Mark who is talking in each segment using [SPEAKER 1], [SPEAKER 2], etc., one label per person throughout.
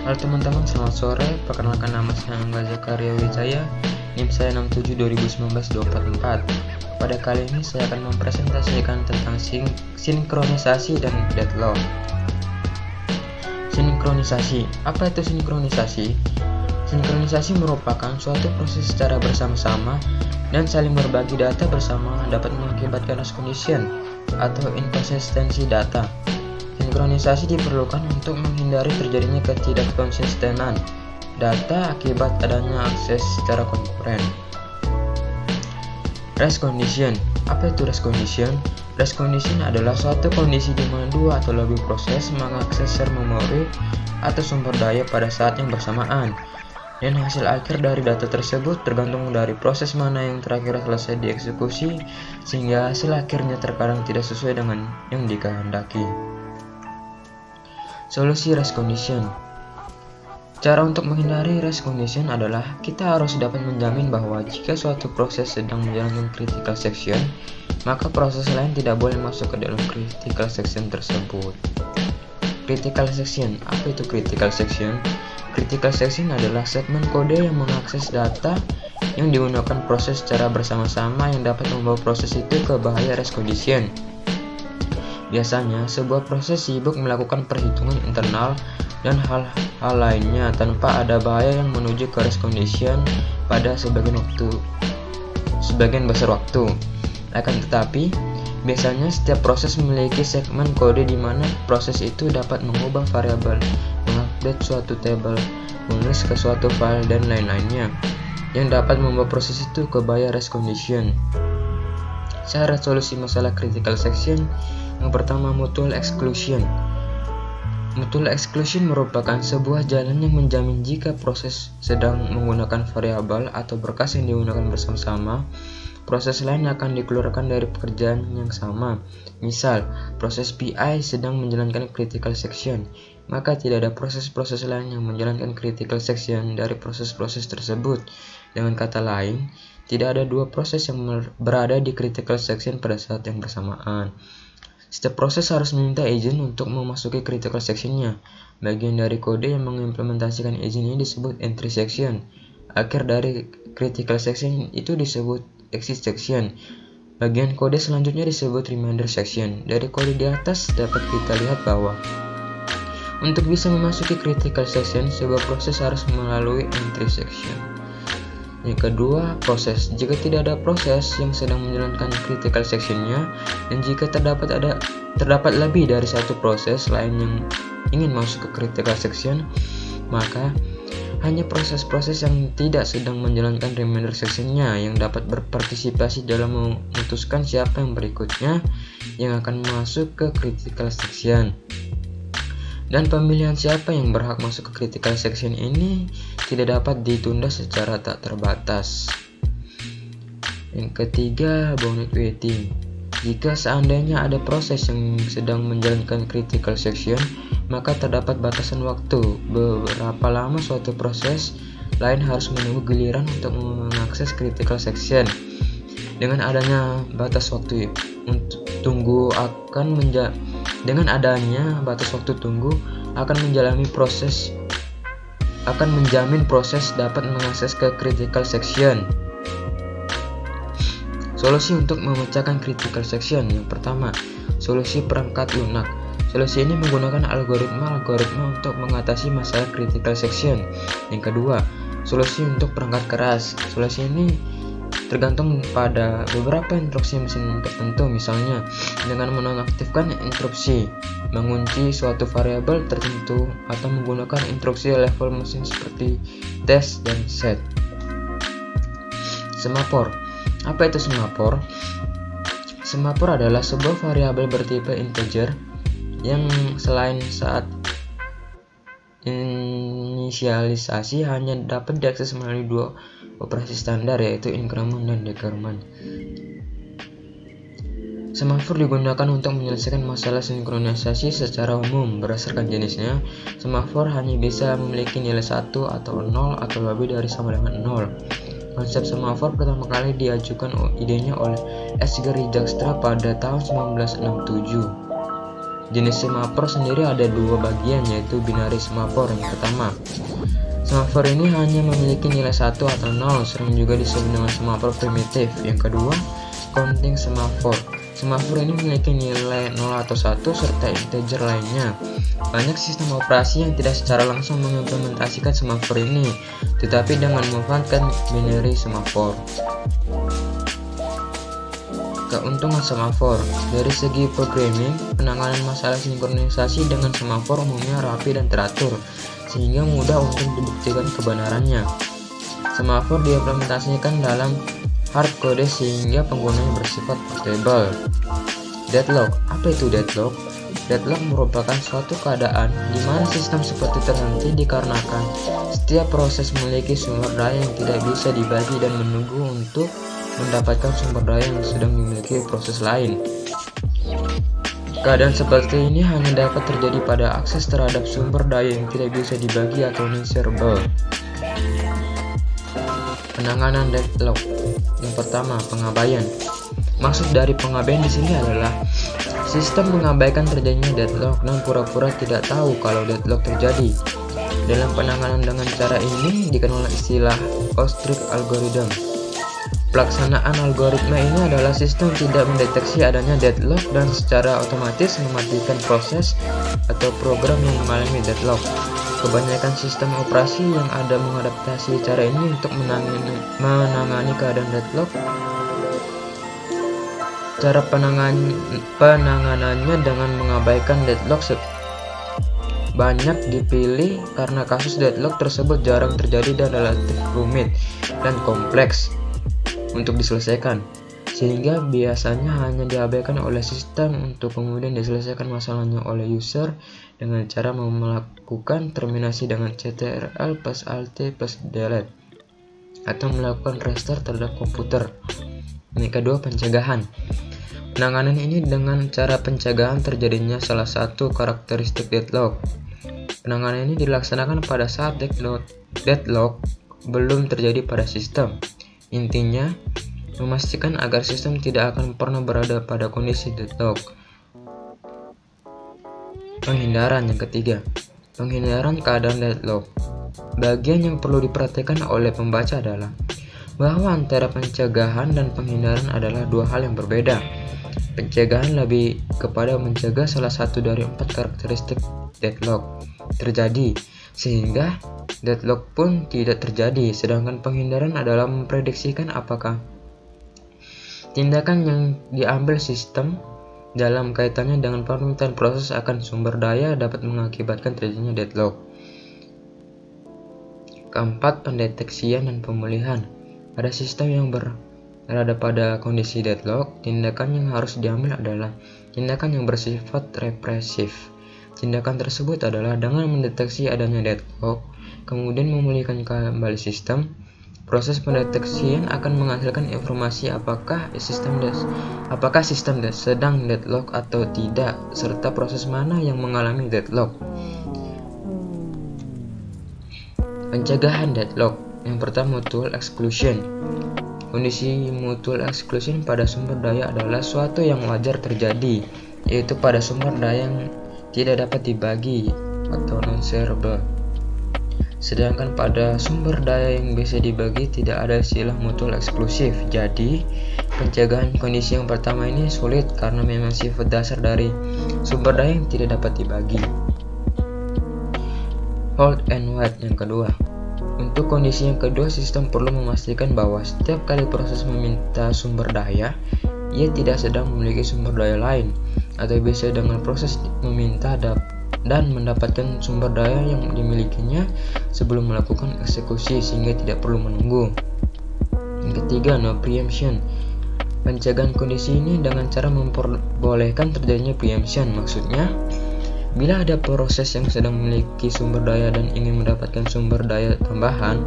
[SPEAKER 1] Halo teman-teman, selamat sore. Perkenalkan, nama saya Angga Zakaria Wijaya, NIM saya 672019-244. Pada kali ini saya akan mempresentasikan tentang sinkronisasi dan deadlock. Sinkronisasi. Apa itu sinkronisasi? Sinkronisasi merupakan suatu proses secara bersama-sama dan saling berbagi data bersama dapat mengakibatkan loss condition atau inkonsistensi data. Sinkronisasi diperlukan untuk menghindari terjadinya ketidakkonsistenan data akibat adanya akses secara konkuren. Rest condition. Apa itu rest condition? Rest condition adalah suatu kondisi di mana dua atau lebih proses mengakses share memori atau sumber daya pada saat yang bersamaan, dan hasil akhir dari data tersebut tergantung dari proses mana yang terakhir selesai dieksekusi, sehingga hasil akhirnya terkadang tidak sesuai dengan yang dikehendaki. Solusi rest condition. Cara untuk menghindari rest condition adalah kita harus dapat menjamin bahwa jika suatu proses sedang menjalankan critical section, maka proses lain tidak boleh masuk ke dalam critical section tersebut. Critical section. Apa itu critical section? Critical section adalah segmen kode yang mengakses data yang digunakan proses secara bersama-sama yang dapat membawa proses itu ke bahaya rest condition. Biasanya, sebuah proses sibuk melakukan perhitungan internal dan hal-hal lainnya tanpa ada bahaya yang menuju ke rest condition pada sebagian besar waktu. Akan tetapi, biasanya setiap proses memiliki segmen kode di mana proses itu dapat mengubah variabel, mengupdate suatu tabel, menulis ke suatu file, dan lain-lainnya yang dapat membawa proses itu ke bahaya rest condition. Cara solusi masalah critical section. Yang pertama, mutual exclusion. Mutual exclusion merupakan sebuah jalan yang menjamin jika proses sedang menggunakan variabel atau berkas yang digunakan bersama-sama, proses lain akan dikeluarkan dari pekerjaan yang sama. Misal, proses PI sedang menjalankan critical section, maka tidak ada proses-proses lain yang menjalankan critical section dari proses-proses tersebut. Dengan kata lain, tidak ada dua proses yang berada di critical section pada saat yang bersamaan. Setiap proses harus meminta izin untuk memasuki critical section-nya. Bagian dari kode yang mengimplementasikan izin ini disebut entry section. Akhir dari critical section itu disebut exit section. Bagian kode selanjutnya disebut remainder section. Dari kode di atas dapat kita lihat bahwa untuk bisa memasuki critical section, sebuah proses harus melalui entry section. Yang kedua, proses. Jika tidak ada proses yang sedang menjalankan critical section-nya, dan jika terdapat lebih dari satu proses lain yang ingin masuk ke critical section, maka hanya proses-proses yang tidak sedang menjalankan remainder section-nya yang dapat berpartisipasi dalam memutuskan siapa yang berikutnya yang akan masuk ke critical section. Dan pemilihan siapa yang berhak masuk ke critical section ini tidak dapat ditunda secara tak terbatas. Yang ketiga, bounded waiting. Jika seandainya ada proses yang sedang menjalankan critical section, maka terdapat batasan waktu berapa lama suatu proses lain harus menunggu giliran untuk mengakses critical section. Dengan adanya batas waktu tunggu akan menjamin proses dapat mengakses ke critical section. Solusi untuk memecahkan critical section. Yang pertama, solusi perangkat lunak. Solusi ini menggunakan algoritma untuk mengatasi masalah critical section. Yang kedua, solusi untuk perangkat keras. Solusi ini tergantung pada beberapa instruksi mesin tertentu, misalnya dengan menonaktifkan instruksi mengunci suatu variabel tertentu atau menggunakan instruksi level mesin seperti test dan set. Semafor. Apa itu semafor? Semafor adalah sebuah variabel bertipe integer yang selain saat inisialisasi hanya dapat diakses melalui dua operasi standar, yaitu increment dan decrement. Semafor digunakan untuk menyelesaikan masalah sinkronisasi secara umum. Berdasarkan jenisnya, semafor hanya bisa memiliki nilai 1 atau 0 atau lebih dari sama dengan 0. Konsep semafor pertama kali diajukan idenya oleh Edgar Dijkstra pada tahun 1967. Jenis semafor sendiri ada dua bagian, yaitu binary semafor. Yang pertama, semafor ini hanya memiliki nilai 1 atau 0, sering juga disebut dengan semafor primitif. Yang kedua, counting semafor. Semafor ini memiliki nilai 0 atau 1 serta integer lainnya. Banyak sistem operasi yang tidak secara langsung mengimplementasikan semafor ini, tetapi dengan memanfaatkan binary semafor. Keuntungan semafor. Dari segi programming, penanganan masalah sinkronisasi dengan semafor umumnya rapi dan teratur, sehingga mudah untuk dibuktikan kebenarannya. Semafor diimplementasikan dalam hardcode sehingga penggunanya bersifat portable. Deadlock. Apa itu deadlock? Deadlock merupakan suatu keadaan di mana sistem seperti terhenti dikarenakan setiap proses memiliki sumber daya yang tidak bisa dibagi dan menunggu untuk mendapatkan sumber daya yang sedang dimiliki proses lain. Keadaan seperti ini hanya dapat terjadi pada akses terhadap sumber daya yang tidak bisa dibagi atau non-shareable. Penanganan deadlock. Yang pertama, pengabaian. Maksud dari pengabaian di sini adalah sistem mengabaikan terjadinya deadlock dan pura-pura tidak tahu kalau deadlock terjadi. Dalam penanganan dengan cara ini dikenal istilah ostrich algorithm. Pelaksanaan algoritma ini adalah sistem tidak mendeteksi adanya deadlock dan secara otomatis mematikan proses atau program yang mengalami deadlock. Kebanyakan sistem operasi yang ada mengadaptasi cara ini untuk menangani keadaan deadlock. Cara penanganannya dengan mengabaikan deadlock banyak dipilih karena kasus deadlock tersebut jarang terjadi dan relatif rumit dan kompleks untuk diselesaikan, sehingga biasanya hanya diabaikan oleh sistem untuk kemudian diselesaikan masalahnya oleh user dengan cara melakukan terminasi dengan CTRL plus Alt plus delete atau melakukan restart terhadap komputer. Yang kedua, pencegahan. Penanganan ini dengan cara pencegahan terjadinya salah satu karakteristik deadlock. Penanganan ini dilaksanakan pada saat deadlock belum terjadi pada sistem. Intinya, memastikan agar sistem tidak akan pernah berada pada kondisi deadlock. Penghindaran. Yang ketiga, penghindaran keadaan deadlock. Bagian yang perlu diperhatikan oleh pembaca adalah bahwa antara pencegahan dan penghindaran adalah dua hal yang berbeda. Pencegahan lebih kepada mencegah salah satu dari 4 karakteristik deadlock terjadi, sehingga deadlock pun tidak terjadi, sedangkan penghindaran adalah memprediksikan apakah tindakan yang diambil sistem dalam kaitannya dengan permintaan proses akan sumber daya dapat mengakibatkan terjadinya deadlock. Keempat, pendeteksian dan pemulihan. Pada sistem yang berada pada kondisi deadlock, tindakan yang harus diambil adalah tindakan yang bersifat represif. Tindakan tersebut adalah dengan mendeteksi adanya deadlock, kemudian memulihkan kembali sistem. Proses pendeteksian akan menghasilkan informasi apakah sistem sedang deadlock atau tidak, serta proses mana yang mengalami deadlock. Pencegahan deadlock. Yang pertama, mutual exclusion. Kondisi mutual exclusion pada sumber daya adalah suatu yang wajar terjadi, yaitu pada sumber daya yang tidak dapat dibagi atau non-shareable. Sedangkan pada sumber daya yang bisa dibagi tidak ada istilah mutual eksklusif. Jadi, pencegahan kondisi yang pertama ini sulit karena memang sifat dasar dari sumber daya yang tidak dapat dibagi. Hold and wait. Yang kedua, untuk kondisi yang kedua, sistem perlu memastikan bahwa setiap kali proses meminta sumber daya, ia tidak sedang memiliki sumber daya lain, atau bisa dengan proses meminta dan mendapatkan sumber daya yang dimilikinya sebelum melakukan eksekusi, sehingga tidak perlu menunggu. Yang ketiga, no preemption. Pencegahan kondisi ini dengan cara memperbolehkan terjadinya preemption. Maksudnya, bila ada proses yang sedang memiliki sumber daya dan ingin mendapatkan sumber daya tambahan,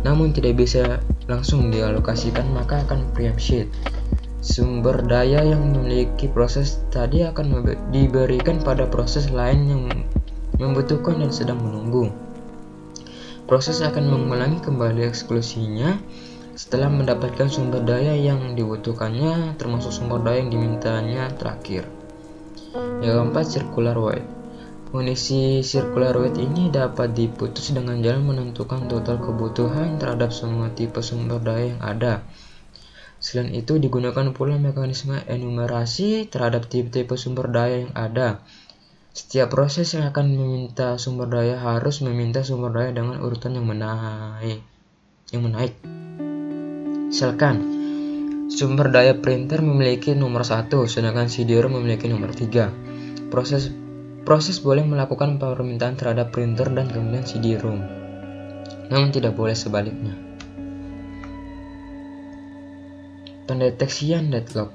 [SPEAKER 1] namun tidak bisa langsung dialokasikan, maka akan preemption. Sumber daya yang memiliki proses tadi akan diberikan pada proses lain yang membutuhkan dan sedang menunggu. Proses akan mengulangi kembali eksklusinya setelah mendapatkan sumber daya yang dibutuhkannya, termasuk sumber daya yang dimintanya terakhir. Yang keempat, circular weight. Kondisi circular weight ini dapat diputus dengan jalan menentukan total kebutuhan terhadap semua tipe sumber daya yang ada. Selain itu, digunakan pula mekanisme enumerasi terhadap tipe-tipe sumber daya yang ada. Setiap proses yang akan meminta sumber daya harus meminta sumber daya dengan urutan yang menaik. Misalkan, sumber daya printer memiliki nomor 1, sedangkan CD-ROM memiliki nomor 3. Proses boleh melakukan permintaan terhadap printer dan kemudian CD-ROM, namun tidak boleh sebaliknya. Pendeteksian deadlock.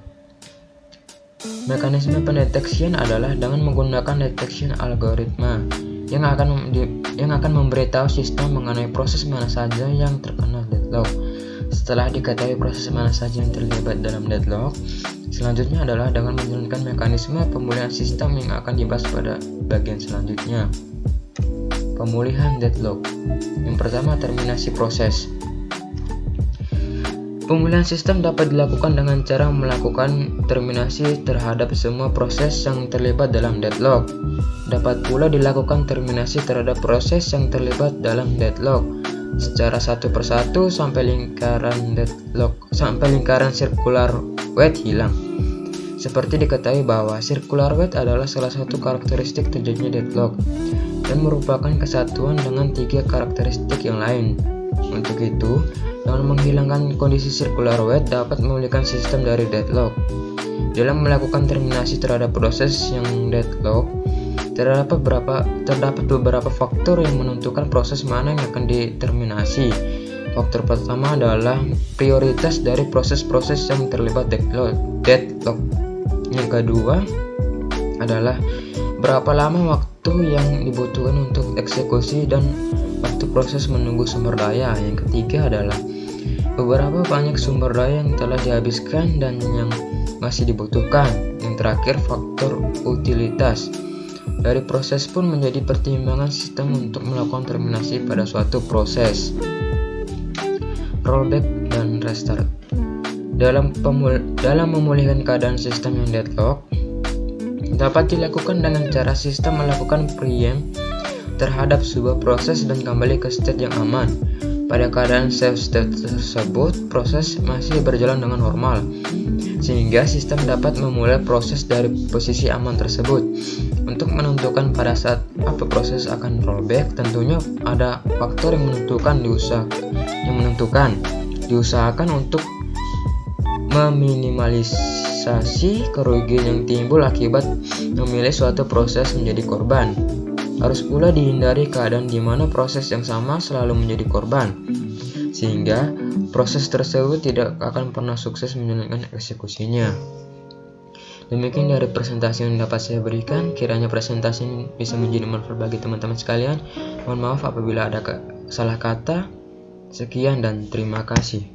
[SPEAKER 1] Mekanisme pendeteksian adalah dengan menggunakan detection algoritma yang akan memberitahu sistem mengenai proses mana saja yang terkena deadlock. Setelah diketahui proses mana saja yang terlibat dalam deadlock, selanjutnya adalah dengan menjalankan mekanisme pemulihan sistem yang akan dibahas pada bagian selanjutnya. Pemulihan deadlock. Yang pertama, terminasi proses. Pemulihan sistem dapat dilakukan dengan cara melakukan terminasi terhadap semua proses yang terlibat dalam deadlock. Dapat pula dilakukan terminasi terhadap proses yang terlibat dalam deadlock secara satu persatu sampai lingkaran circular weight hilang. Seperti diketahui bahwa circular weight adalah salah satu karakteristik terjadinya deadlock dan merupakan kesatuan dengan 3 karakteristik yang lain. Untuk itu, dengan menghilangkan kondisi circular weight dapat memulihkan sistem dari deadlock. Dalam melakukan terminasi terhadap proses yang deadlock, terdapat beberapa faktor yang menentukan proses mana yang akan diterminasi. Faktor pertama adalah prioritas dari proses-proses yang terlibat deadlock. Yang kedua adalah berapa lama waktu yang dibutuhkan untuk eksekusi dan waktu proses menunggu sumber daya. Yang ketiga adalah beberapa banyak sumber daya yang telah dihabiskan dan yang masih dibutuhkan. Yang terakhir, faktor utilitas dari proses pun menjadi pertimbangan sistem untuk melakukan terminasi pada suatu proses. Rollback dan restart. Dalam memulihkan keadaan sistem yang deadlock, dapat dilakukan dengan cara sistem melakukan preempt terhadap sebuah proses dan kembali ke state yang aman. Pada keadaan safe state tersebut, proses masih berjalan dengan normal, sehingga sistem dapat memulai proses dari posisi aman tersebut. Untuk menentukan pada saat apa proses akan rollback, tentunya ada faktor yang diusahakan untuk meminimalisasi kerugian yang timbul akibat memilih suatu proses menjadi korban. Harus pula dihindari keadaan di mana proses yang sama selalu menjadi korban, sehingga proses tersebut tidak akan pernah sukses menjalankan eksekusinya. Demikian dari presentasi yang dapat saya berikan. Kiranya presentasi ini bisa menjadi manfaat bagi teman-teman sekalian. Mohon maaf apabila ada salah kata. Sekian dan terima kasih.